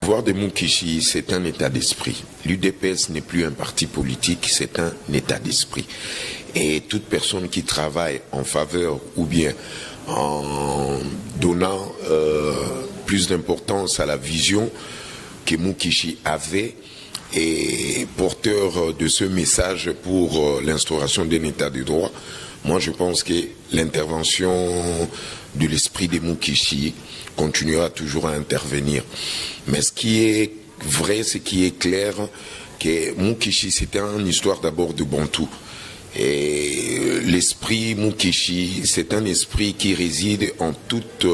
pouvoir de Moukichi, c'est un état d'esprit. L'UDPS n'est plus un parti politique, c'est un état d'esprit. Et toute personne qui travaille en faveur ou bien en donnant plus d'importance à la vision que Moukichi avait et porteur de ce message pour l'instauration d'un état de droit, moi je pense que l'intervention de l'esprit de Moukichi continuera toujours à intervenir. Mais ce qui est vrai, ce qui est clair, que Moukichi c'était une histoire d'abord de Bantou. Et l'esprit Moukichi, c'est un esprit qui réside en toute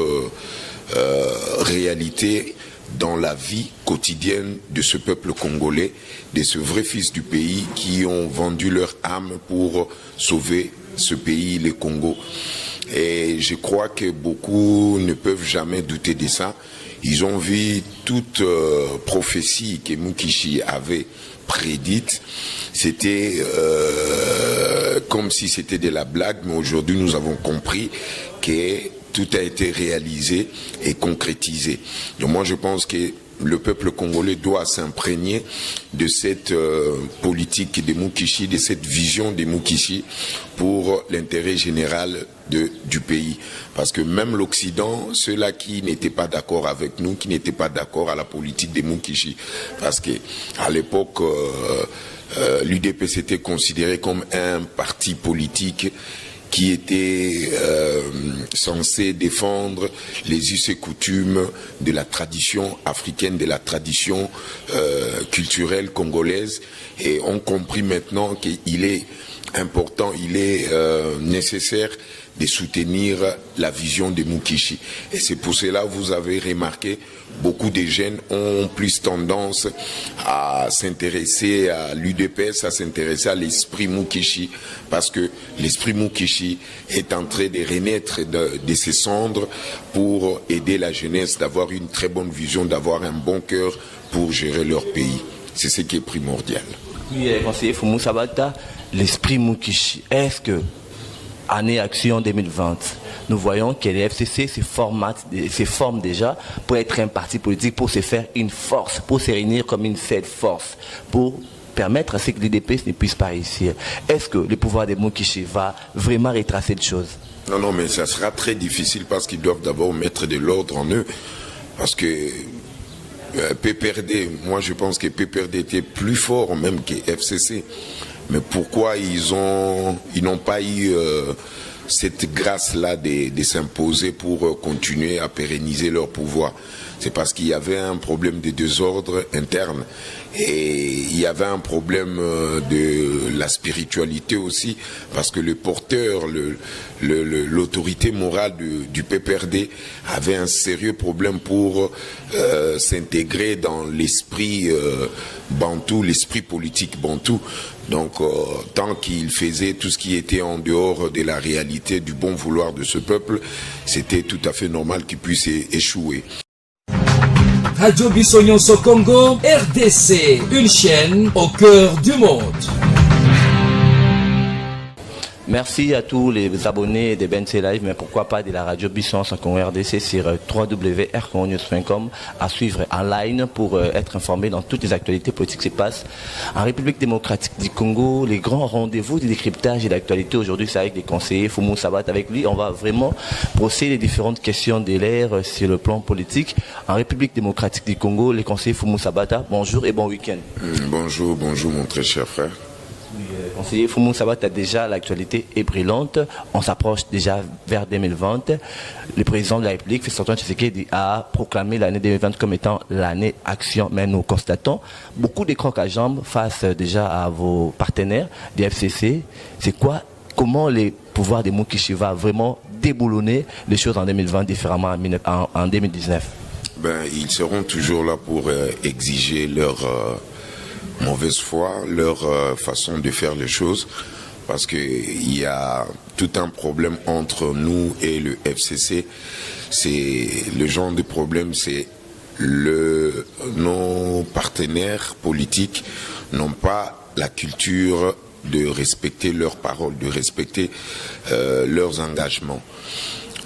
réalité dans la vie quotidienne de ce peuple congolais, de ce vrai fils du pays qui ont vendu leur âme pour sauver ce pays, le Congo. Et je crois que beaucoup ne peuvent jamais douter de ça. Ils ont vu toute prophétie que Moukichi avait prédite. C'était comme si c'était de la blague, mais aujourd'hui nous avons compris que tout a été réalisé et concrétisé. Donc moi je pense que le peuple congolais doit s'imprégner de cette politique de Moukichi, de cette vision de Moukichi pour l'intérêt général du pays. Parce que même l'Occident, ceux-là qui n'étaient pas d'accord avec nous, qui n'étaient pas d'accord à la politique de Moukichi, parce que à l'époque, l'UDPS était considéré comme un parti politique qui était censé défendre les us et coutumes de la tradition africaine, de la tradition culturelle congolaise, et on compris maintenant qu'il est important, il est nécessaire de soutenir la vision de Moukichi. Et c'est pour cela que vous avez remarqué, beaucoup de jeunes ont plus tendance à s'intéresser à l'UDPS, à s'intéresser à l'esprit Moukichi, parce que l'esprit Moukichi est en train de renaître de ses cendres pour aider la jeunesse d'avoir une très bonne vision, d'avoir un bon cœur pour gérer leur pays. C'est ce qui est primordial. Oui, conseiller Foumou Sabata, l'esprit Moukichi, est-ce que année Action 2020, nous voyons que les FCC se forment déjà pour être un parti politique, pour se faire une force, pour se réunir comme une seule force, pour permettre à ce que l'UDPS ne puisse pas réussir. Est-ce que le pouvoir de Moukichi va vraiment retracer les choses? Non, mais ça sera très difficile parce qu'ils doivent d'abord mettre de l'ordre en eux. Parce que PPRD, moi je pense que PPRD était plus fort même que FCC. Mais pourquoi ils n'ont pas eu cette grâce-là de s'imposer pour continuer à pérenniser leur pouvoir? C'est parce qu'il y avait un problème de désordre interne et il y avait un problème de la spiritualité aussi, parce que le porteur, l'autorité morale du PPRD avait un sérieux problème pour s'intégrer dans l'esprit bantou, l'esprit politique bantou. Donc, tant qu'il faisait tout ce qui était en dehors de la réalité du bon vouloir de ce peuple, c'était tout à fait normal qu'il puisse échouer. Radio Bissonyonso Congo, RDC, une chaîne au cœur du monde. Merci à tous les abonnés de BNC Live, mais pourquoi pas de la radio Bissonyonso Congo RDC sur www.rconnews.com, à suivre en ligne pour être informé dans toutes les actualités politiques qui se passent en République démocratique du Congo. Les grands rendez-vous de décryptage et d'actualité aujourd'hui, c'est avec les conseillers Foumou Sabata. Avec lui, on va vraiment brosser les différentes questions de l'ère sur le plan politique. En République démocratique du Congo, les conseillers Foumou Sabata, bonjour et bon week-end. Bonjour mon très cher frère. Conseiller Foumou Sabata, déjà l'actualité est brûlante. On s'approche déjà vers 2020. Le président de la République, Félix Antoine Tshisekedi, a proclamé l'année 2020 comme étant l'année action. Mais nous constatons beaucoup de crocs à jambes face déjà à vos partenaires des FCC. Comment les pouvoirs de Moukichi va vraiment déboulonner les choses en 2020 différemment en 2019? Ils seront toujours là pour exiger leur mauvaise foi, leur façon de faire les choses, parce qu'il y a tout un problème entre nous et le FCC. C'est le genre de problème, c'est nos partenaires politiques n'ont pas la culture de respecter leurs paroles, de respecter leurs engagements.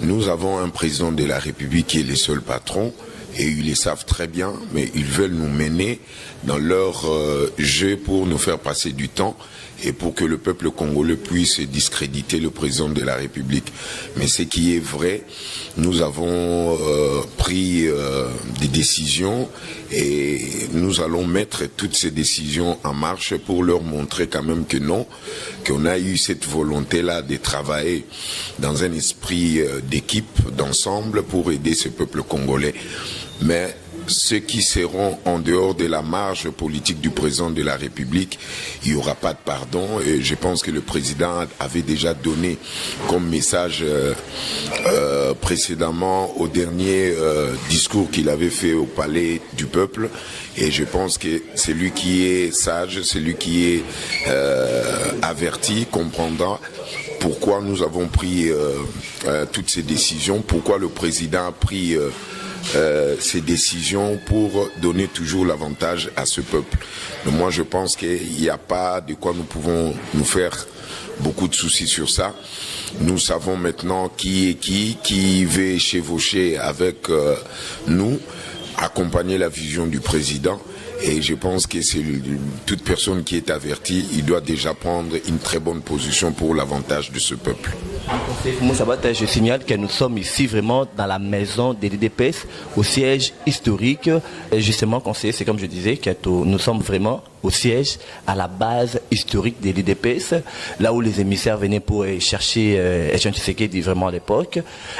Nous avons un président de la République qui est le seul patron, et ils le savent très bien, mais ils veulent nous mener dans leur jeu pour nous faire passer du temps et pour que le peuple congolais puisse discréditer le président de la République. Mais ce qui est vrai, nous avons pris des décisions et nous allons mettre toutes ces décisions en marche pour leur montrer quand même que non, qu'on a eu cette volonté-là de travailler dans un esprit d'équipe, d'ensemble pour aider ce peuple congolais. Mais ceux qui seront en dehors de la marge politique du président de la République, il n'y aura pas de pardon. Et je pense que le président avait déjà donné comme message précédemment au dernier discours qu'il avait fait au Palais du Peuple. Et je pense que celui qui est sage, celui qui est averti, comprendra pourquoi nous avons pris toutes ces décisions, pourquoi le président a pris ces décisions pour donner toujours l'avantage à ce peuple. Mais moi, je pense qu'il n'y a pas de quoi nous pouvons nous faire beaucoup de soucis sur ça. Nous savons maintenant qui est qui veut chevaucher avec nous, accompagner la vision du président. Et je pense que c'est toute personne qui est avertie, il doit déjà prendre une très bonne position pour l'avantage de ce peuple. Je signale que nous sommes ici vraiment dans la maison de l'UDPS, au siège historique. Et justement, conseiller, c'est comme je disais, que nous sommes vraiment au siège, à la base historique de l'UDPS, là où les émissaires venaient pour chercher Etienne Tshisekedi vraiment à l'époque.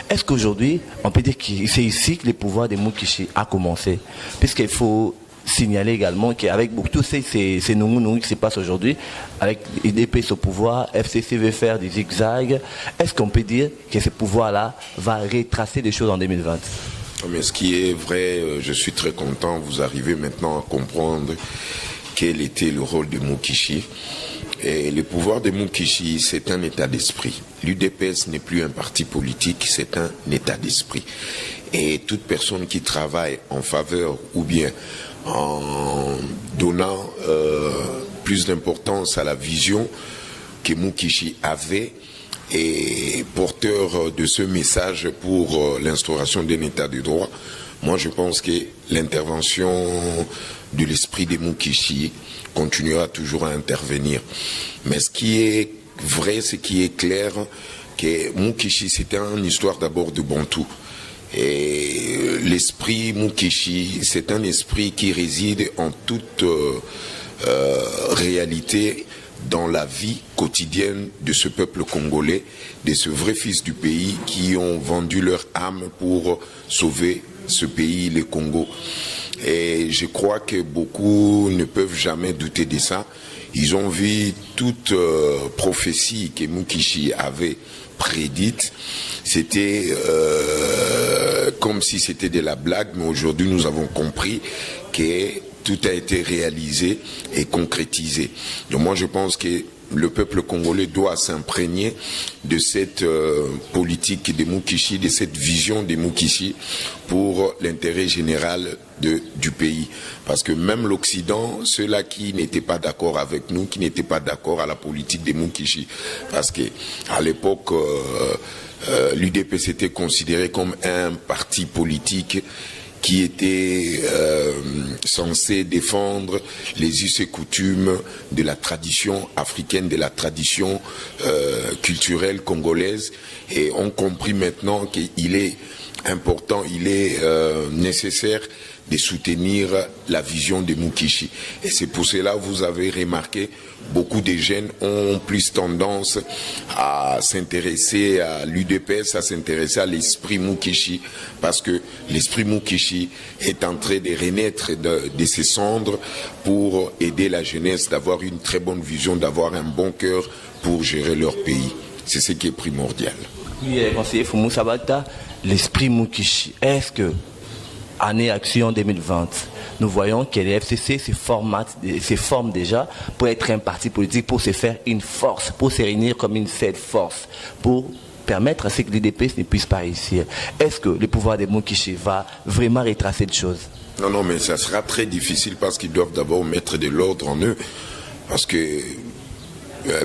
Est-ce qu'aujourd'hui, on peut dire que c'est ici que le pouvoir de Moukichi a commencé? Puisqu'il faut signaler également qu'avec tous ces nounous qui se passent aujourd'hui, avec l'UDPS au pouvoir, FCC veut faire des zigzags, est-ce qu'on peut dire que ce pouvoir-là va retracer les choses en 2020? Mais ce qui est vrai, je suis très content, vous arrivez maintenant à comprendre quel était le rôle de Moukichi. Et le pouvoir de Moukichi, c'est un état d'esprit. L'UDPS n'est plus un parti politique, c'est un état d'esprit. Et toute personne qui travaille en faveur ou bien en donnant plus d'importance à la vision que Moukichi avait et porteur de ce message pour l'instauration d'un état de droit, moi je pense que l'intervention de l'esprit de Moukichi continuera toujours à intervenir. Mais ce qui est vrai, ce qui est clair, que Moukichi c'était une histoire d'abord de Bantou. Et l'esprit Moukichi, c'est un esprit qui réside en toute réalité dans la vie quotidienne de ce peuple congolais, de ce vrai fils du pays qui ont vendu leur âme pour sauver ce pays, le Congo. Et je crois que beaucoup ne peuvent jamais douter de ça. Ils ont vu toute prophétie que Moukichi avait prédite. C'était comme si c'était de la blague, mais aujourd'hui nous avons compris que tout a été réalisé et concrétisé. Donc moi je pense que le peuple congolais doit s'imprégner de cette politique de Moukichi, de cette vision de Moukichi pour l'intérêt général du pays. Parce que même l'Occident, ceux-là qui n'étaient pas d'accord avec nous, qui n'étaient pas d'accord à la politique de Moukichi, parce que à l'époque, l'UDPS était considéré comme un parti politique qui était censé défendre les us et coutumes de la tradition africaine, de la tradition culturelle congolaise. Et on compris maintenant qu'il est important, il est nécessaire de soutenir la vision de Moukichi. Et c'est pour cela que vous avez remarqué, beaucoup de jeunes ont plus tendance à s'intéresser à l'UDPS, à s'intéresser à l'esprit Moukichi, parce que l'esprit Moukichi est en train de renaître de ses cendres pour aider la jeunesse d'avoir une très bonne vision, d'avoir un bon cœur pour gérer leur pays. C'est ce qui est primordial. Oui, conseiller Foumou Sabata, l'esprit Moukichi, est-ce que année action 2020, nous voyons que les FCC se forment déjà pour être un parti politique, pour se faire une force, pour se réunir comme une seule force, pour permettre à ce que l'UDPS ne puisse pas réussir. Est-ce que le pouvoir de Moukichi va vraiment retracer des choses? Non, mais ça sera très difficile parce qu'ils doivent d'abord mettre de l'ordre en eux. Parce que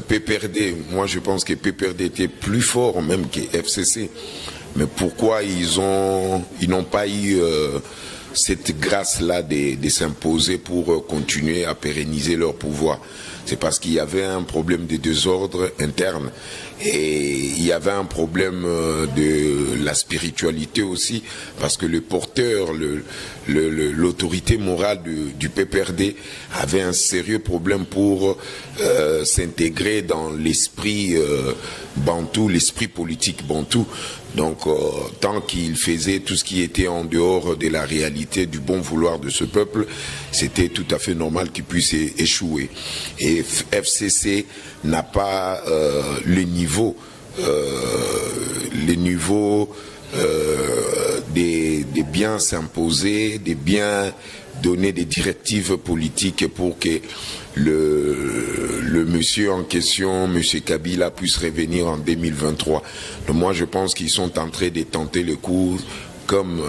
PPRD, moi je pense que PPRD était plus fort même que FCC. Mais pourquoi ils n'ont pas eu cette grâce-là de s'imposer pour continuer à pérenniser leur pouvoir. C'est parce qu'il y avait un problème de désordre interne et il y avait un problème de la spiritualité aussi, parce que le porteur, l'autorité morale du PPRD avait un sérieux problème pour s'intégrer dans l'esprit bantou, l'esprit politique bantou. Donc, tant qu'il faisait tout ce qui était en dehors de la réalité du bon vouloir de ce peuple, c'était tout à fait normal qu'il puisse échouer. Et FCC n'a pas le niveau des biens s'imposer, des biens donner des directives politiques pour que le monsieur en question, monsieur Kabila, puisse revenir en 2023. Donc moi, je pense qu'ils sont en train de tenter le coup, comme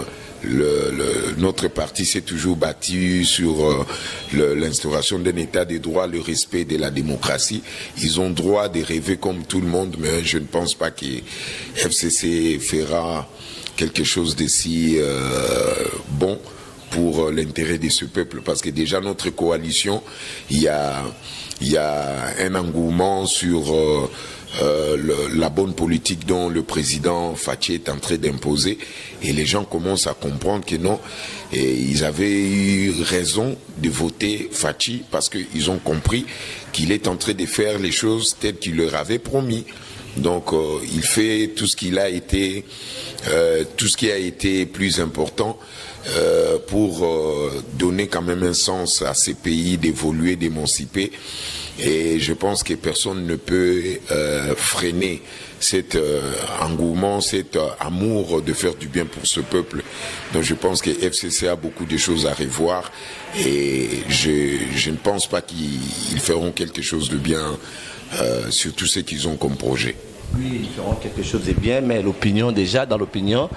notre parti s'est toujours battu sur l'instauration d'un état de droit, le respect de la démocratie. Ils ont droit de rêver comme tout le monde, mais je ne pense pas que FCC fera quelque chose de si bon pour l'intérêt de ce peuple, parce que déjà notre coalition, il y a un engouement sur la bonne politique dont le président Fachi est en train d'imposer, et les gens commencent à comprendre que non, et ils avaient eu raison de voter Fachi parce qu'ils ont compris qu'il est en train de faire les choses telles qu'il leur avait promis. Donc il fait tout ce qui a été plus important pour donner quand même un sens à ces pays d'évoluer, d'émanciper. Et je pense que personne ne peut freiner cet engouement, cet amour de faire du bien pour ce peuple. Donc je pense que FCC a beaucoup de choses à revoir, et je ne pense pas qu'ils feront quelque chose de bien sur tout ce qu'ils ont comme projet. Oui, ils feront quelque chose de bien, mais dans l'opinion,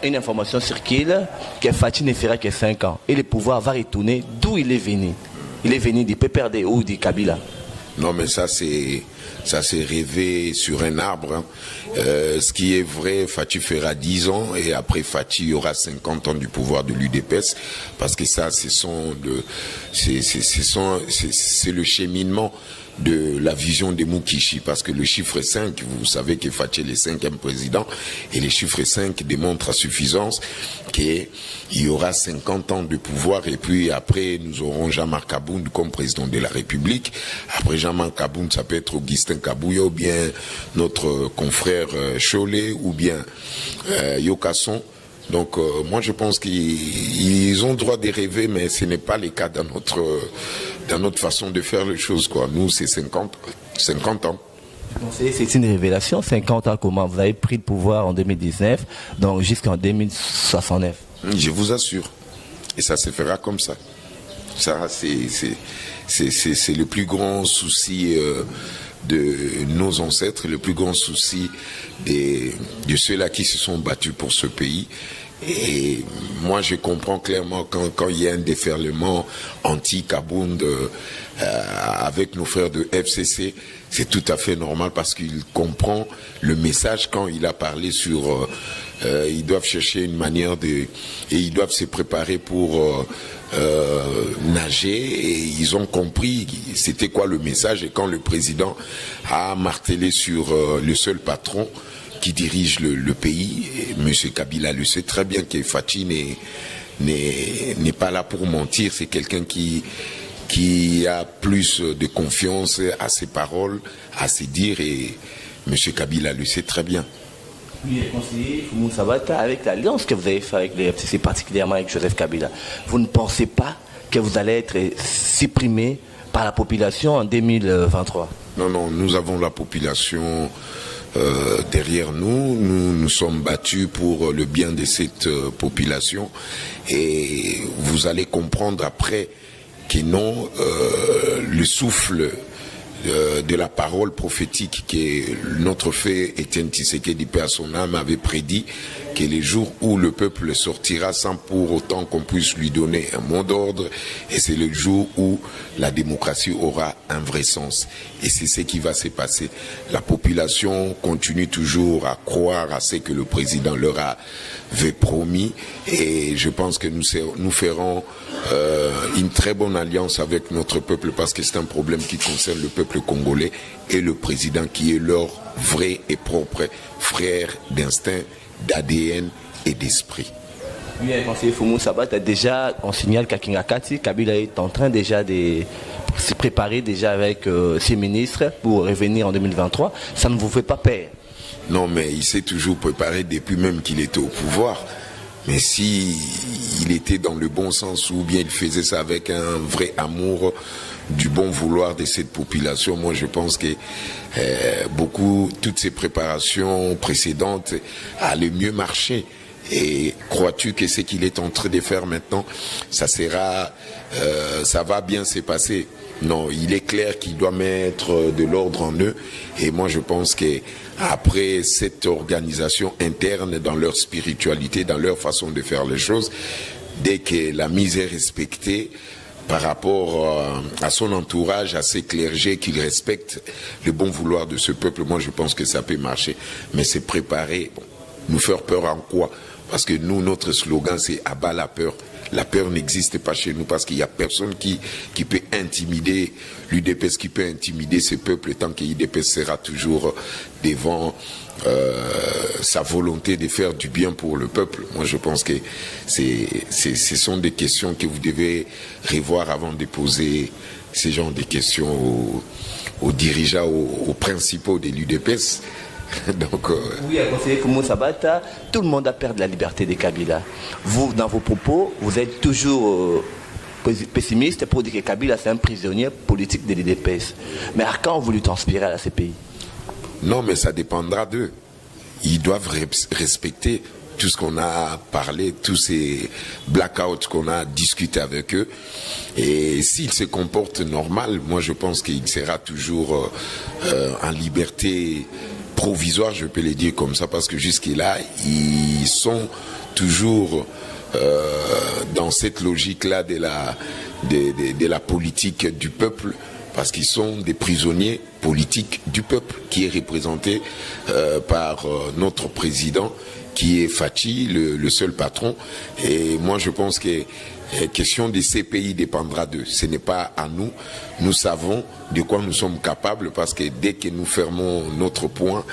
une information circule que Fachi ne fera que 5 ans. Et le pouvoir va retourner d'où il est venu. Il est venu du PPRD ou du Kabila. Non, mais ça c'est rêvé sur un arbre. Hein. Ce qui est vrai, Fachi fera 10 ans et après Fachi aura 50 ans du pouvoir de l'UDPS, parce que ça, c'est le cheminement de la vision de Mukishi, parce que le chiffre 5, vous savez que Fachi est le 5e président, et le chiffre 5 démontre à suffisance qu'il y aura 50 ans de pouvoir, et puis après nous aurons Jean-Marc Abound comme président de la République. Après Jean-Marc Abound, ça peut être Augustin Kabouya, ou bien notre confrère Cholet, ou bien Yokasson. Donc moi je pense qu'ils ont droit de rêver, mais ce n'est pas le cas dans notre façon de faire les choses, quoi. Nous c'est 50 ans. C'est une révélation. 50 ans comment? Vous avez pris le pouvoir en 2019, donc jusqu'en 2069. Je vous assure. Et ça se fera comme ça. Ça c'est le plus grand souci de nos ancêtres, le plus grand souci de ceux-là qui se sont battus pour ce pays. Et moi je comprends clairement quand il y a un déferlement anti-Kabound avec nos frères de FCC, c'est tout à fait normal, parce qu'il comprend le message quand il a parlé sur ils doivent chercher une manière et ils doivent se préparer pour nager, et ils ont compris c'était quoi le message. Et quand le président a martelé sur le seul patron qui dirige le pays, M. Kabila le sait très bien que Fachi n'est pas là pour mentir. C'est quelqu'un qui a plus de confiance à ses paroles, à ses dires, et M. Kabila le sait très bien. Oui, conseiller Foumou Sabata, avec l'alliance que vous avez faite avec le FCC, particulièrement avec Joseph Kabila, vous ne pensez pas que vous allez être supprimé par la population en 2023? Non, nous avons la population derrière nous. Nous sommes battus pour le bien de cette population, et vous allez comprendre après que non, le souffle de la parole prophétique que notre fait Étienne Tshisekedi, paix à son âme, avait prédit que les jours où le peuple sortira sans pour autant qu'on puisse lui donner un mot d'ordre, et c'est le jour où la démocratie aura un vrai sens. Et c'est ce qui va se passer. La population continue toujours à croire à ce que le président leur avait promis, et je pense que nous ferons une très bonne alliance avec notre peuple, parce que c'est un problème qui concerne le peuple congolais et le président qui est leur vrai et propre frère d'instinct, d'ADN et d'esprit. Oui, conseiller Fumu Sabata, déjà, on signale qu'à Kingakati, Kabila est en train déjà de se préparer déjà avec ses ministres pour revenir en 2023. Ça ne vous fait pas peur? Non, mais il s'est toujours préparé depuis même qu'il était au pouvoir. Mais si il était dans le bon sens, ou bien il faisait ça avec un vrai amour du bon vouloir de cette population, moi je pense que toutes ces préparations précédentes allaient mieux marcher. Et crois-tu que ce qu'il est en train de faire maintenant, ça va bien se passer? Non, il est clair qu'il doit mettre de l'ordre en eux. Et moi, je pense que après cette organisation interne dans leur spiritualité, dans leur façon de faire les choses, dès que la mise est respectée par rapport à son entourage, à ses clergés, qu'il respecte le bon vouloir de ce peuple, moi, je pense que ça peut marcher. Mais c'est préparer, nous faire peur en quoi? Parce que nous, notre slogan, c'est « abat la peur ». La peur n'existe pas chez nous parce qu'il n'y a personne qui peut intimider l'UDPS, qui peut intimider ce peuple tant que l'UDPS sera toujours devant sa volonté de faire du bien pour le peuple. Moi, je pense que ce sont des questions que vous devez revoir avant de poser ces genres de questions aux dirigeants, aux principaux de l'UDPS. Donc, oui, conseiller Fumu Sabata, tout le monde a perdu la liberté de Kabila. Vous, dans vos propos, vous êtes toujours pessimiste pour dire que Kabila c'est un prisonnier politique de l'UDPS. Mais à quand vous lui transpirez à la CPI? Non, mais ça dépendra d'eux. Ils doivent respecter tout ce qu'on a parlé, tous ces blackouts qu'on a discuté avec eux. Et s'ils se comportent normal, moi je pense qu'il sera toujours en liberté provisoire, je peux le dire comme ça, parce que jusque-là, ils sont toujours dans cette logique-là de la politique du peuple, parce qu'ils sont des prisonniers politiques du peuple, qui est représenté par notre président, qui est Fachi, le seul patron. Et moi, je pense que la question des CPI dépendra d'eux. Ce n'est pas à nous. Nous savons de quoi nous sommes capables, parce que dès que nous fermons notre point,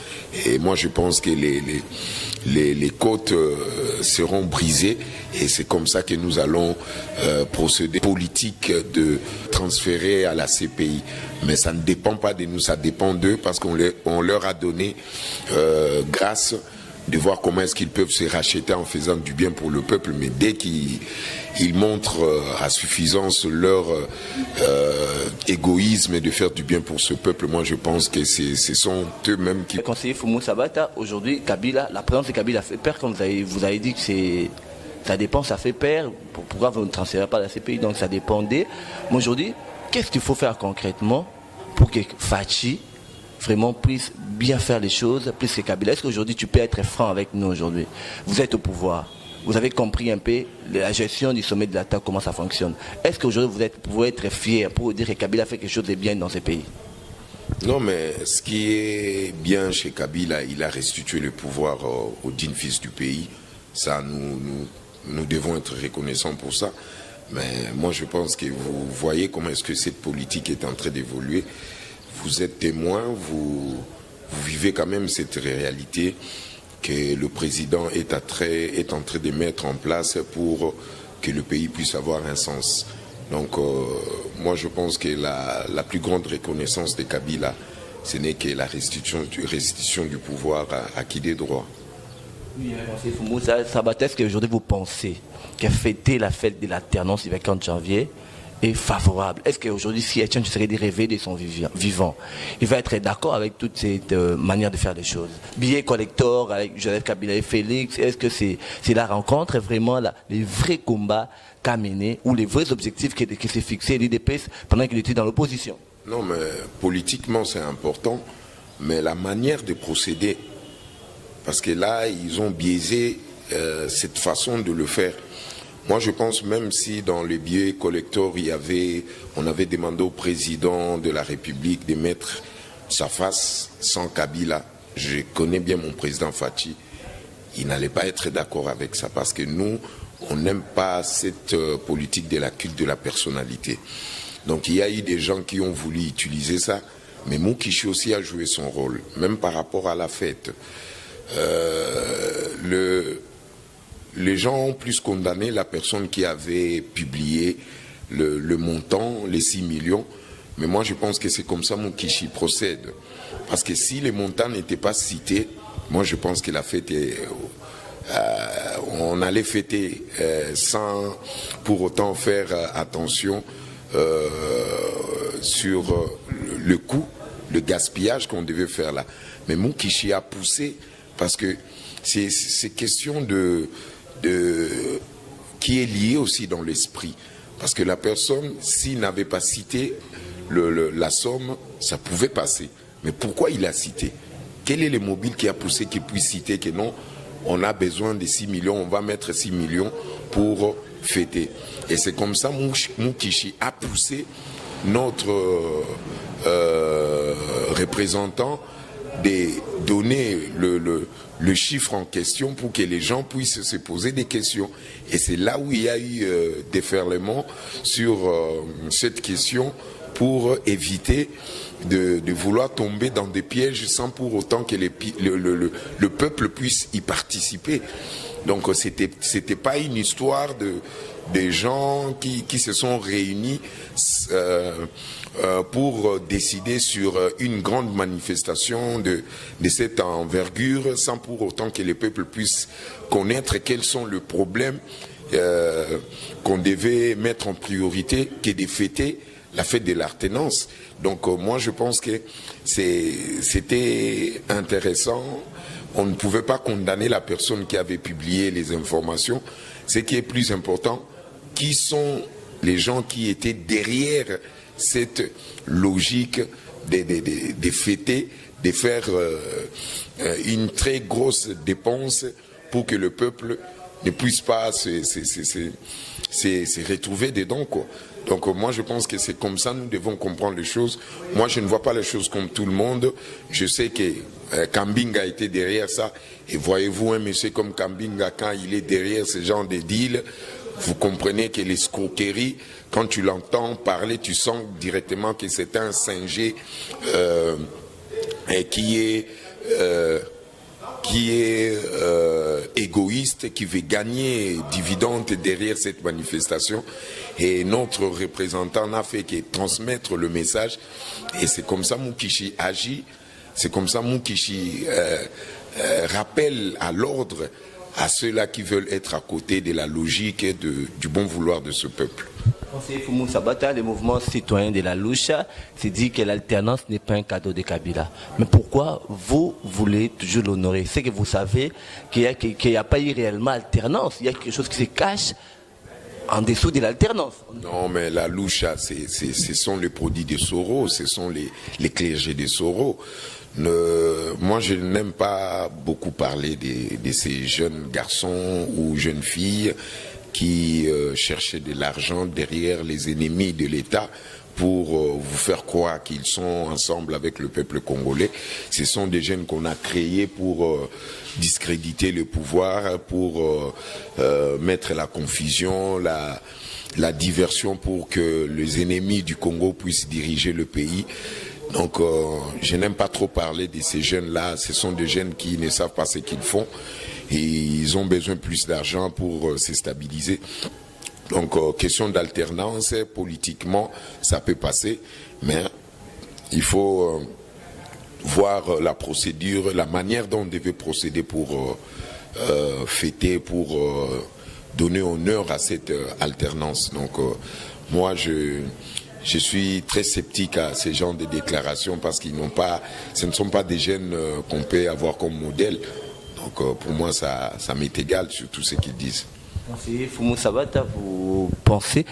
et moi je pense que les côtes seront brisées, et c'est comme ça que nous allons procéder politique de transférer à la CPI. Mais ça ne dépend pas de nous, ça dépend d'eux, parce qu'on leur a donné grâce de voir comment est-ce qu'ils peuvent se racheter en faisant du bien pour le peuple. Mais dès qu'ils montrent à suffisance leur égoïsme de faire du bien pour ce peuple, moi je pense que ce sont eux-mêmes qui... Conseiller Fumu Sabata, aujourd'hui, Kabila, la présence de Kabila fait peur, comme vous avez dit que ça dépend, ça fait peur. Pourquoi vous ne transférez pas la CPI? Donc ça dépendait. Mais aujourd'hui, qu'est-ce qu'il faut faire concrètement pour que Fachi vraiment puisse bien faire les choses, plus que Kabila? Est-ce qu'aujourd'hui tu peux être franc avec nous aujourd'hui? Vous êtes au pouvoir, vous avez compris un peu la gestion du sommet de l'État, comment ça fonctionne. Est-ce qu'aujourd'hui vous pouvez être fier pour dire que Kabila fait quelque chose de bien dans ce pays? Non, mais ce qui est bien chez Kabila, il a restitué le pouvoir aux dignes fils du pays. Ça, nous devons être reconnaissants pour ça. Mais moi je pense que vous voyez comment est-ce que cette politique est en train d'évoluer. Vous êtes témoin, vous vivez quand même cette réalité que le président est en train de mettre en place pour que le pays puisse avoir un sens. Donc moi je pense que la plus grande reconnaissance de Kabila, ce n'est que la restitution du pouvoir à qui des droits. Oui, M. Fumu Sabata, est-ce qu'aujourd'hui vous pensez que fêter la fête de l'alternance du 24 janvier est favorable? Est-ce qu'aujourd'hui, si Etienne Tshisekedi rêvait de son vivant, il va être d'accord avec toute cette manière de faire les choses? Billets collector avec Joseph Kabila et Félix, est-ce que c'est la rencontre vraiment les vrais combats qu'a mené, ou les vrais objectifs qui s'est fixé l'UDPS pendant qu'il était dans l'opposition? Non, mais politiquement, c'est important, mais la manière de procéder, parce que là, ils ont biaisé cette façon de le faire. Moi, je pense même si dans les billets collecteurs, on avait demandé au président de la République de mettre sa face sans Kabila. Je connais bien mon président Fachi. Il n'allait pas être d'accord avec ça parce que nous, on n'aime pas cette politique de la culte de la personnalité. Donc, il y a eu des gens qui ont voulu utiliser ça, mais Moukichi aussi a joué son rôle, même par rapport à la fête. Les gens ont plus condamné la personne qui avait publié le montant, les 6 millions. Mais moi, je pense que c'est comme ça Moukichi procède. Parce que si les montants n'étaient pas cités, moi, je pense que la fête on allait fêter sans pour autant faire attention sur le coût, le gaspillage qu'on devait faire là. Mais Moukichi a poussé parce que c'est question qui est lié aussi dans l'esprit. Parce que la personne, s'il n'avait pas cité la somme, ça pouvait passer. Mais pourquoi il a cité? Quel est le mobile qui a poussé qu'il puisse citer que non, on a besoin de 6 millions, on va mettre 6 millions pour fêter. Et c'est comme ça Moukichi a poussé notre représentant de donner le chiffre en question pour que les gens puissent se poser des questions. Et c'est là où il y a eu déferlement sur cette question pour éviter de vouloir tomber dans des pièges sans pour autant que le peuple puisse y participer. Donc c'était pas une histoire des gens qui se sont réunis pour décider sur une grande manifestation de cette envergure sans pour autant que le peuple puisse connaître quels sont les problèmes qu'on devait mettre en priorité que de fêter la fête de l'alternance. Donc moi je pense que c'était intéressant. On ne pouvait pas condamner la personne qui avait publié les informations. Ce qui est plus important, qui sont les gens qui étaient derrière cette logique de fêter, de faire une très grosse dépense pour que le peuple ne puisse pas se retrouver dedans, quoi. Donc moi je pense que c'est comme ça nous devons comprendre les choses. Moi je ne vois pas les choses comme tout le monde. Je sais que Kambinga était derrière ça. Et voyez-vous un monsieur comme Kambinga, quand il est derrière ce genre de deal, vous comprenez que l'escroquerie, quand tu l'entends parler, tu sens directement que c'est un singé qui est égoïste, qui veut gagner dividende derrière cette manifestation. Et notre représentant n'a fait que transmettre le message. Et c'est comme ça Moukichi agit. C'est comme ça Moukichi rappelle à l'ordre à ceux-là qui veulent être à côté de la logique et du bon vouloir de ce peuple. Conseiller Foumou Sabata, le mouvement citoyen de la Loucha s'est dit que l'alternance n'est pas un cadeau de Kabila. Mais pourquoi vous voulez toujours l'honorer? C'est que vous savez qu'il n'y a pas eu réellement alternance. Il y a quelque chose qui se cache en dessous de l'alternance. Non, mais la Loucha, ce sont les produits de Soro, ce sont les clergés de Soro. Moi, je n'aime pas beaucoup parler de ces jeunes garçons ou jeunes filles qui cherchaient de l'argent derrière les ennemis de l'État pour vous faire croire qu'ils sont ensemble avec le peuple congolais. Ce sont des jeunes qu'on a créés pour discréditer le pouvoir, pour mettre la confusion, la diversion pour que les ennemis du Congo puissent diriger le pays. Donc je n'aime pas trop parler de ces jeunes-là. Ce sont des jeunes qui ne savent pas ce qu'ils font et ils ont besoin plus d'argent pour se stabiliser. Donc question d'alternance, politiquement ça peut passer, mais il faut voir la procédure, la manière dont on devait procéder pour fêter, pour donner honneur à cette alternance. Donc moi je suis très sceptique à ces genres de déclarations parce ce ne sont pas des jeunes qu'on peut avoir comme modèle. Donc pour moi ça m'est égal sur tout ce qu'ils disent. Conseiller Foumou Sabata, vous pensez,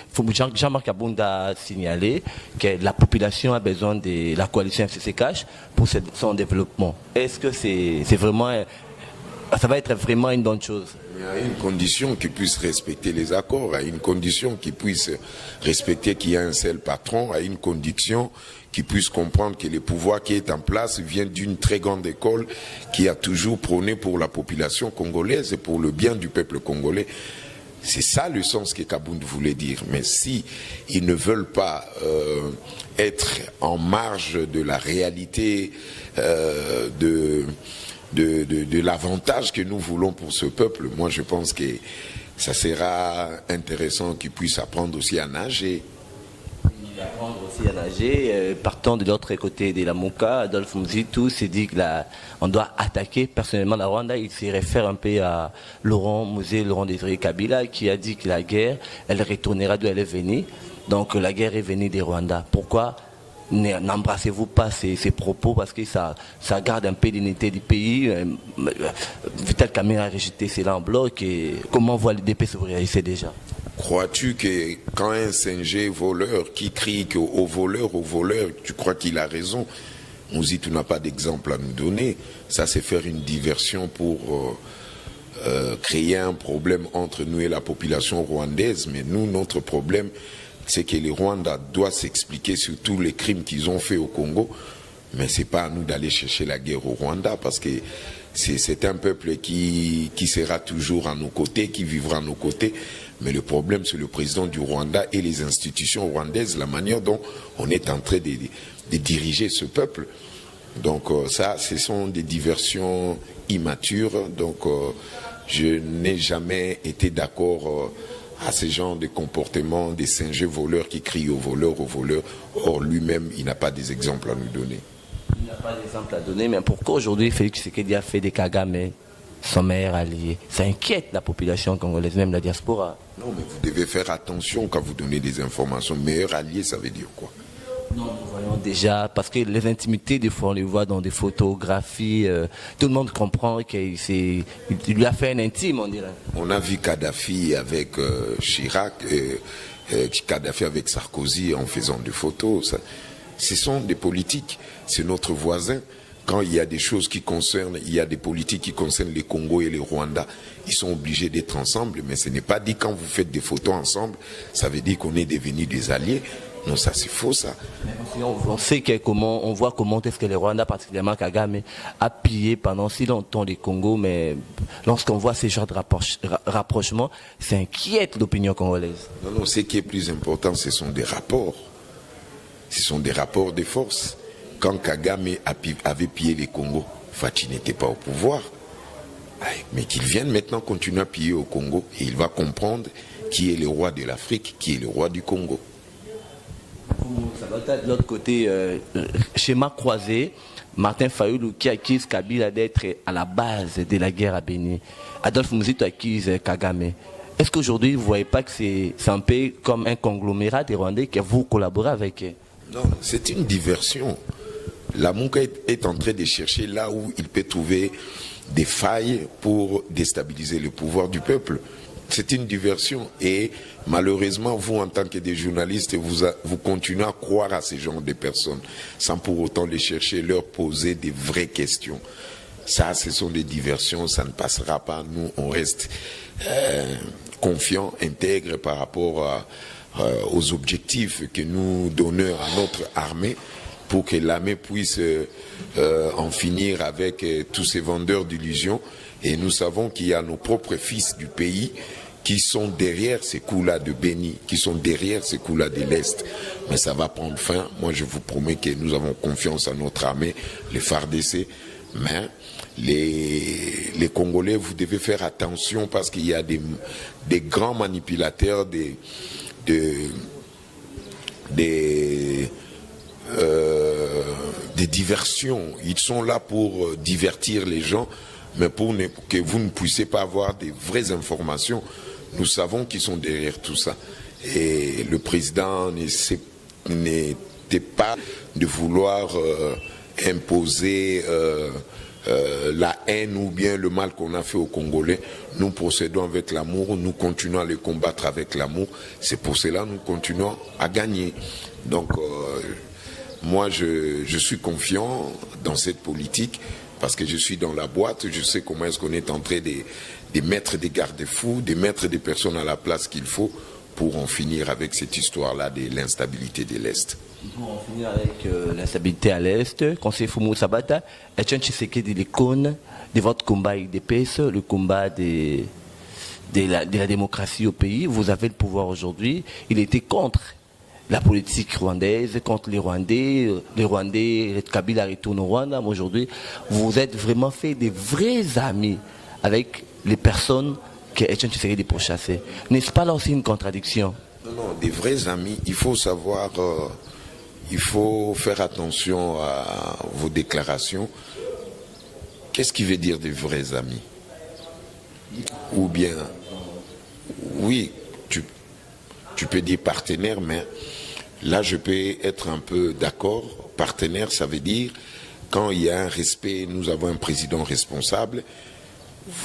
Jean-Marc Abunda a signalé que la population a besoin de la coalition FCC-Cash pour son développement. Est-ce que c'est vraiment, ça va être vraiment une bonne chose? À une condition qu'ils puissent respecter les accords, à une condition qu'ils puissent respecter qu'il y a un seul patron, à une condition qu'ils puissent comprendre que le pouvoir qui est en place vient d'une très grande école qui a toujours prôné pour la population congolaise et pour le bien du peuple congolais. C'est ça le sens que Kabound voulait dire. Mais si ils ne veulent pas être en marge de la réalité de l'avantage que nous voulons pour ce peuple, moi je pense que ça sera intéressant qu'ils puissent apprendre aussi à nager. Apprendre aussi à nager. Partant de l'autre côté de la Mouka, Adolphe Mouzitou s'est dit qu'on doit attaquer personnellement la Rwanda. Il s'y réfère un peu à Laurent Désiré Kabila qui a dit que la guerre, elle retournera d'où elle est venue. Donc la guerre est venue des Rwandais. Pourquoi n'embrassez-vous pas ces propos? Parce que ça garde un peu l'unité du pays. Vital Kamerhe a rejeté cela en bloc. Et comment voit l'UDP se réaliser déjà? Crois-tu que quand un singe voleur qui crie au voleur, tu crois qu'il a raison? Mouzitou n'a pas d'exemple à nous donner. Ça, c'est faire une diversion pour créer un problème entre nous et la population rwandaise. Mais nous, notre problème, c'est que les Rwandais doivent s'expliquer sur tous les crimes qu'ils ont faits au Congo. Mais ce n'est pas à nous d'aller chercher la guerre au Rwanda parce que c'est un peuple qui sera toujours à nos côtés, qui vivra à nos côtés. Mais le problème, c'est le président du Rwanda et les institutions rwandaises, la manière dont on est en train de diriger ce peuple. Donc ça, ce sont des diversions immatures. Donc je n'ai jamais été d'accord à ce genre de comportement des singes voleurs qui crient aux voleurs. Or, lui-même, il n'a pas des exemples à nous donner. Il n'a pas d'exemple à donner, mais pourquoi aujourd'hui Félix Tshisekedi a fait des Kagame son meilleur allié? Ça inquiète la population congolaise, même la diaspora. Non, mais vous devez faire attention quand vous donnez des informations. Meilleur allié, ça veut dire quoi? Non, nous voyons déjà, parce que les intimités, des fois, on les voit dans des photographies. Tout le monde comprend qu'il lui a fait un intime, on dirait. On a vu Kadhafi avec Chirac, Kadhafi avec Sarkozy en faisant des photos. Ça, ce sont des politiques. C'est notre voisin. Quand il y a des choses qui concernent, il y a des politiques qui concernent les Congo et les Rwandais, ils sont obligés d'être ensemble. Mais ce n'est pas dit quand vous faites des photos ensemble, ça veut dire qu'on est devenus des alliés. Non, ça c'est faux, ça. On sait on voit comment est-ce que les Rwandais, particulièrement Kagame, a pillé pendant si longtemps les Congo, mais lorsqu'on voit ces genres de rapprochements, ça inquiète l'opinion congolaise. Non, ce qui est plus important, ce sont des rapports. Ce sont des rapports de force. Quand Kagame avait pillé les Congo, Fachi n'était pas au pouvoir. Mais qu'il vienne maintenant continuer à piller au Congo, et il va comprendre qui est le roi de l'Afrique, qui est le roi du Congo. Ça va être de l'autre côté, schéma croisé, Martin Fayulu qui accuse Kabila d'être à la base de la guerre à Béni. Adolphe Mouzitou accuse Kagame. Est-ce qu'aujourd'hui, vous ne voyez pas que c'est un peu comme un conglomérat des Rwandais que vous collaborez avec? Non, c'est une diversion. La Mouka est en train de chercher là où il peut trouver des failles pour déstabiliser le pouvoir du peuple. C'est une diversion et malheureusement, vous en tant que des journalistes, vous continuez à croire à ces genres de personnes sans pour autant les chercher, leur poser des vraies questions. Ça, ce sont des diversions, ça ne passera pas. Nous, on reste confiants, intègres par rapport aux objectifs que nous donnons à notre armée pour que l'armée puisse en finir avec tous ces vendeurs d'illusions. Et nous savons qu'il y a nos propres fils du pays qui sont derrière ces coups-là de Béni, qui sont derrière ces coups-là de l'Est. Mais ça va prendre fin. Moi, je vous promets que nous avons confiance en notre armée, les FARDC. Mais les Congolais, vous devez faire attention parce qu'il y a des grands manipulateurs, des diversions. Ils sont là pour divertir les gens, mais pour que vous ne puissiez pas avoir des vraies informations. Nous savons qu'ils sont derrière tout ça. Et le président n'était pas de vouloir imposer la haine ou bien le mal qu'on a fait aux Congolais, nous procédons avec l'amour, nous continuons à les combattre avec l'amour. C'est pour cela que nous continuons à gagner. Donc, moi, je suis confiant dans cette politique parce que je suis dans la boîte, je sais comment est-ce qu'on est en train de mettre des garde-fous, de mettre des personnes à la place qu'il faut pour en finir avec cette histoire-là de l'instabilité de l'Est. Pour en finir avec l'instabilité à l'Est, conseiller Fumu Sabata, Etienne Tshisekedi, l'icône de votre combat IDPS, le combat de la démocratie au pays, vous avez le pouvoir aujourd'hui, il était contre la politique rwandaise, contre les Rwandais, Kabila retourne au Rwanda, mais aujourd'hui, vous vous êtes vraiment fait des vrais amis avec les personnes que Etienne Tshisekedi pour chasser. N'est-ce pas là aussi une contradiction? Non, des vrais amis, il faut savoir, il faut faire attention à vos déclarations. Qu'est-ce qui veut dire des vrais amis? Ou bien, oui, tu peux dire partenaire, mais là je peux être un peu d'accord. Partenaire, ça veut dire quand il y a un respect, nous avons un président responsable,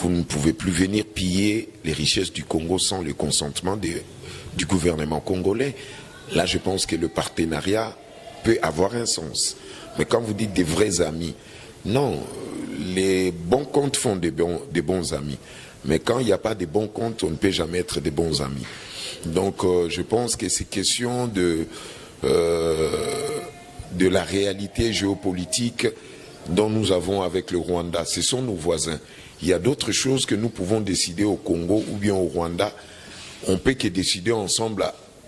vous ne pouvez plus venir piller les richesses du Congo sans le consentement du gouvernement congolais. Là, je pense que le partenariat peut avoir un sens. Mais quand vous dites des vrais amis, non, les bons comptes font des bons amis. Mais quand il n'y a pas de bons comptes, on ne peut jamais être des bons amis. Donc, je pense que c'est question de la réalité géopolitique dont nous avons avec le Rwanda. Ce sont nos voisins. Il y a d'autres choses que nous pouvons décider au Congo ou bien au Rwanda. On peut que décider ensemble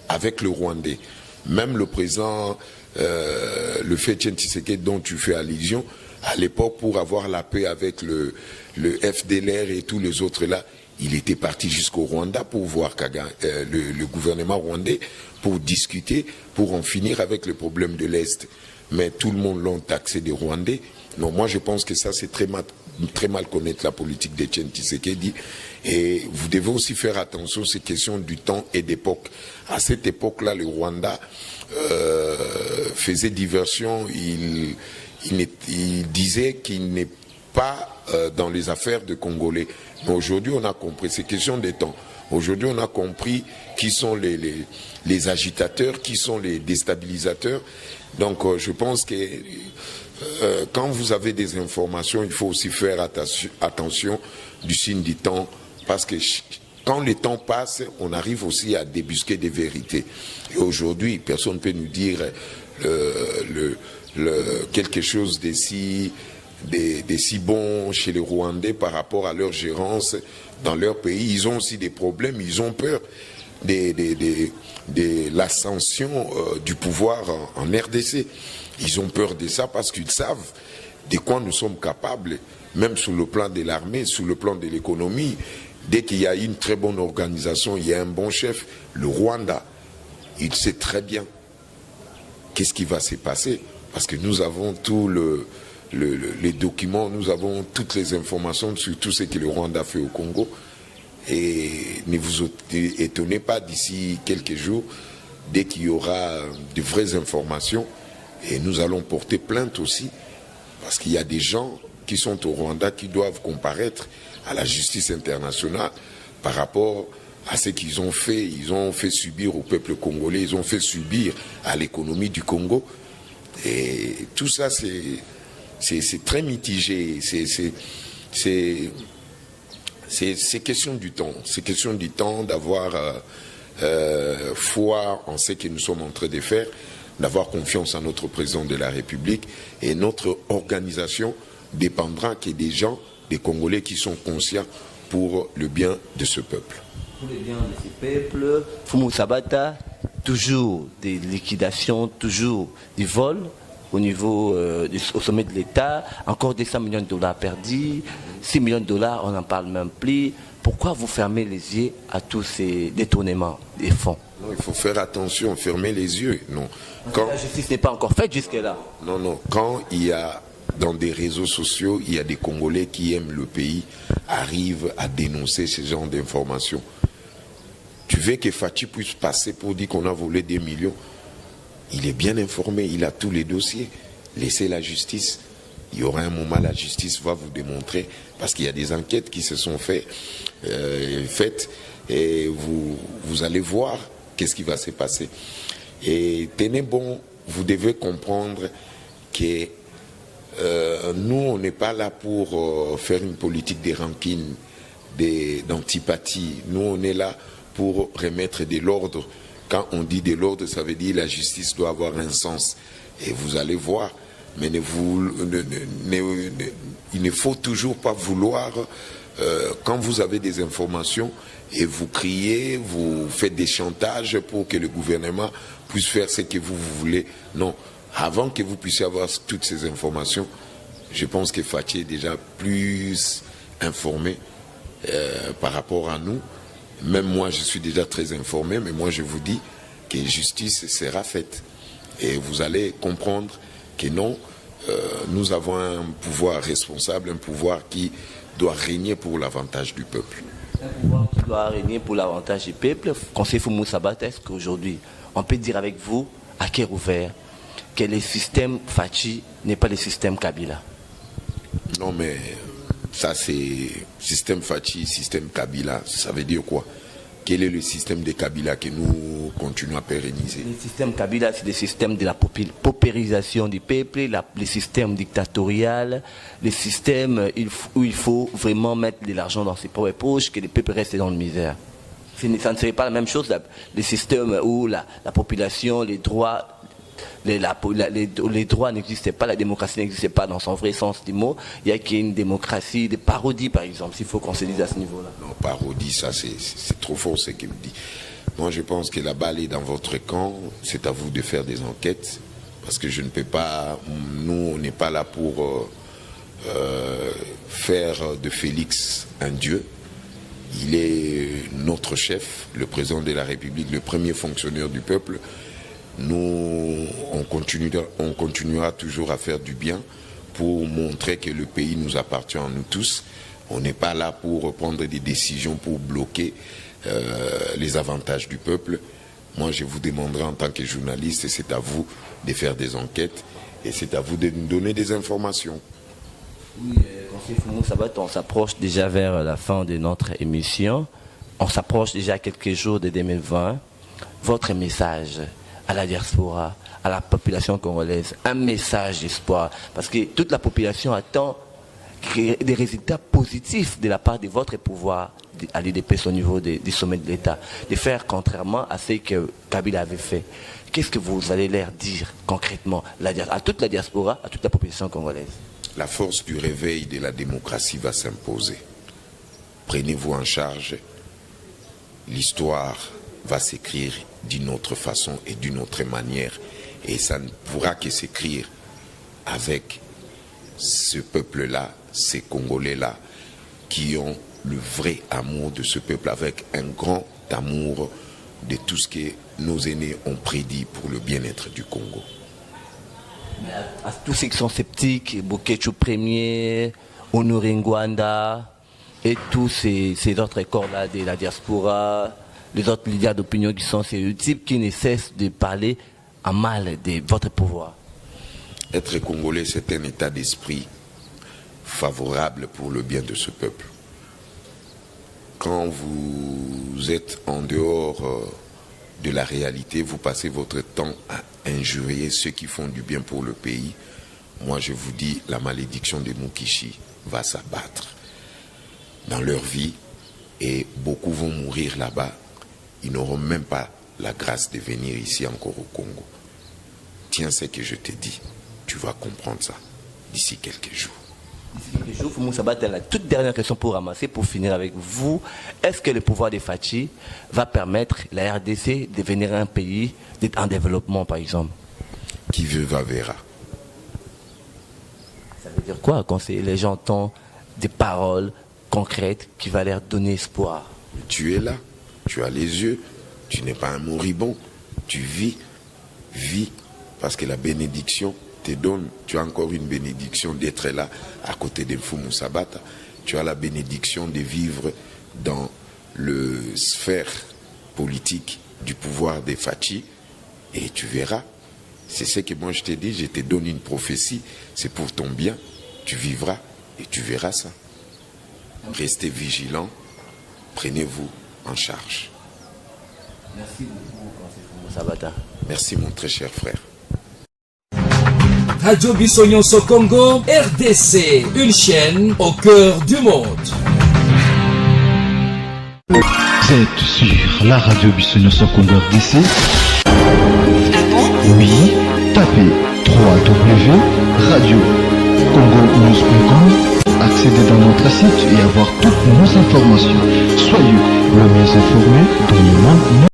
avec le Rwandais. Même le président, le fait Tshisekedi dont tu fais allusion, à l'époque, pour avoir la paix avec le FDLR et tous les autres là, il était parti jusqu'au Rwanda pour voir le gouvernement rwandais, pour discuter, pour en finir avec le problème de l'Est. Mais tout le monde l'a taxé des Rwandais. Non, moi je pense que ça c'est très mal connaître la politique d'Etienne Tshisekedi. Et vous devez aussi faire attention, c'est question du temps et d'époque. À cette époque-là, le Rwanda faisait diversion, il disait qu'il n'est pas dans les affaires de Congolais. Mais aujourd'hui, on a compris, c'est question de temps. Aujourd'hui, on a compris qui sont les agitateurs, qui sont les déstabilisateurs. Donc, je pense que quand vous avez des informations, il faut aussi faire attention du signe du temps, parce que quand le temps passe, on arrive aussi à débusquer des vérités. Et aujourd'hui, personne ne peut nous dire quelque chose de si bon chez les Rwandais par rapport à leur gérance dans leur pays. Ils ont aussi des problèmes, ils ont peur de l'ascension du pouvoir en RDC. Ils ont peur de ça parce qu'ils savent de quoi nous sommes capables, même sur le plan de l'armée, sur le plan de l'économie. Dès qu'il y a une très bonne organisation, il y a un bon chef, le Rwanda, il sait très bien qu'est-ce qui va se passer, parce que nous avons tous les documents, nous avons toutes les informations sur tout ce que le Rwanda fait au Congo. Et ne vous étonnez pas, d'ici quelques jours, dès qu'il y aura de vraies informations, et nous allons porter plainte aussi, parce qu'il y a des gens qui sont au Rwanda qui doivent comparaître à la justice internationale par rapport à ce qu'ils ont fait. Ils ont fait subir au peuple congolais, ils ont fait subir à l'économie du Congo. Et tout ça, c'est très mitigé. C'est question du temps. C'est question du temps d'avoir foi en ce que nous sommes en train de faire, d'avoir confiance en notre président de la République, et notre organisation dépendra que des gens, des Congolais qui sont conscients pour le bien de ce peuple. Pour le bien de ce peuple, Fumu Sabata, toujours des liquidations, toujours des vols au niveau au sommet de l'État, encore des 100 millions de dollars perdus, 6 millions de dollars, on n'en parle même plus. Pourquoi vous fermez les yeux à tous ces détournements des fonds? Non, il faut faire attention, fermer les yeux. Non. La justice n'est pas encore faite jusque-là. Non. Quand il y a dans des réseaux sociaux, il y a des Congolais qui aiment le pays, arrivent à dénoncer ce genre d'informations. Tu veux que Fachi puisse passer pour dire qu'on a volé des millions? Il est bien informé, il a tous les dossiers. Laissez la justice Il y aura un moment, la justice va vous démontrer, parce qu'il y a des enquêtes qui se sont faites, et vous allez voir qu'est-ce qui va se passer. Et tenez bon, vous devez comprendre que nous, on n'est pas là pour faire une politique des rancines, d'antipathie. Nous, on est là pour remettre de l'ordre. Quand on dit de l'ordre, ça veut dire que la justice doit avoir un sens. Et vous allez voir. Mais il ne faut toujours pas vouloir, quand vous avez des informations et vous criez, vous faites des chantages pour que le gouvernement puisse faire ce que vous voulez. Non, avant que vous puissiez avoir toutes ces informations, je pense que Fachi est déjà plus informé par rapport à nous. Même moi, je suis déjà très informé, mais moi je vous dis que justice sera faite. Et vous allez comprendre que non, nous avons un pouvoir responsable, un pouvoir qui doit régner pour l'avantage du peuple. Un pouvoir qui doit régner pour l'avantage du peuple. Conseiller Fumou Sabata, est-ce qu'aujourd'hui, on peut dire avec vous, à cœur ouvert, que le système Fachi n'est pas le système Kabila? Non, mais ça c'est système Fachi, système Kabila, ça veut dire quoi? Quel est le système de Kabila que nous continuons à pérenniser? Le système Kabila, c'est le système de la paupérisation du peuple, le système dictatorial, le système où il faut vraiment mettre de l'argent dans ses propres poches, que le peuple reste dans la misère. Ça ne serait pas la même chose, le système où la population, les droits... Les droits n'existaient pas, la démocratie n'existait pas dans son vrai sens du mot. Il y a qu'une démocratie de parodie, par exemple, s'il faut qu'on se dise à ce niveau-là. Non, parodie, ça c'est trop fort ce qu'il me dit. Moi je pense que la balle est dans votre camp, c'est à vous de faire des enquêtes, parce que je ne peux pas, nous on n'est pas là pour faire de Félix un dieu. Il est notre chef, le président de la République, le premier fonctionnaire du peuple. Nous, on continuera toujours à faire du bien pour montrer que le pays nous appartient à nous tous. On n'est pas là pour prendre des décisions pour bloquer les avantages du peuple. Moi, je vous demanderai en tant que journaliste, et c'est à vous de faire des enquêtes et c'est à vous de nous donner des informations. Oui, conseiller Fumou Sabata, on s'approche déjà vers la fin de notre émission. On s'approche déjà quelques jours de 2020. Votre message à la diaspora, à la population congolaise, un message d'espoir, parce que toute la population attend des résultats positifs de la part de votre pouvoir à l'UDPS au niveau du sommet de l'État, de faire contrairement à ce que Kabila avait fait. Qu'est-ce que vous allez leur dire concrètement à toute la diaspora, à toute la population congolaise? La force du réveil de la démocratie va s'imposer. Prenez-vous en charge. L'histoire va s'écrire d'une autre façon et d'une autre manière. Et ça ne pourra que s'écrire avec ce peuple-là, ces Congolais-là, qui ont le vrai amour de ce peuple, avec un grand amour de tout ce que nos aînés ont prédit pour le bien-être du Congo. À tous ceux qui sont sceptiques, Bokechu Premier, Honoré Ngwanda et tous ces autres corps-là de la diaspora, les autres leaders d'opinion qui sont stéréotypes, qui ne cessent de parler en mal de votre pouvoir. Être Congolais, c'est un état d'esprit favorable pour le bien de ce peuple. Quand vous êtes en dehors de la réalité, vous passez votre temps à injurier ceux qui font du bien pour le pays. Moi, je vous dis, la malédiction des Mukishi va s'abattre dans leur vie et beaucoup vont mourir là-bas. Ils n'auront même pas la grâce de venir ici encore au Congo. Tiens ce que je te dis, tu vas comprendre ça d'ici quelques jours. D'ici quelques jours, Fumou Sabata, la toute dernière question pour ramasser, pour finir avec vous. Est-ce que le pouvoir des Fachi va permettre la RDC de devenir un pays en développement, par exemple? Qui veut va verra. Ça veut dire quoi quand les gens entendent des paroles concrètes qui vont leur donner espoir? Tu es là. Tu as les yeux, tu n'es pas un moribond, tu vis, parce que la bénédiction te donne, tu as encore une bénédiction d'être là à côté de Fumou Sabata, tu as la bénédiction de vivre dans le sphère politique du pouvoir des Fachi, et tu verras, c'est ce que moi je t'ai dit, je te donne une prophétie, c'est pour ton bien, tu vivras et tu verras ça. Restez vigilants, prenez-vous en charge. Merci beaucoup, Sabata. Merci mon très cher frère. Radio Bissonyonso Congo, RDC, une chaîne au cœur du monde. Vous êtes sur la radio Bissonyonso Congo RDC. Oui, tapez www.radiocongonews.com, accédez dans notre site et avoir toutes nos informations. Soyez le mieux informés dans le monde.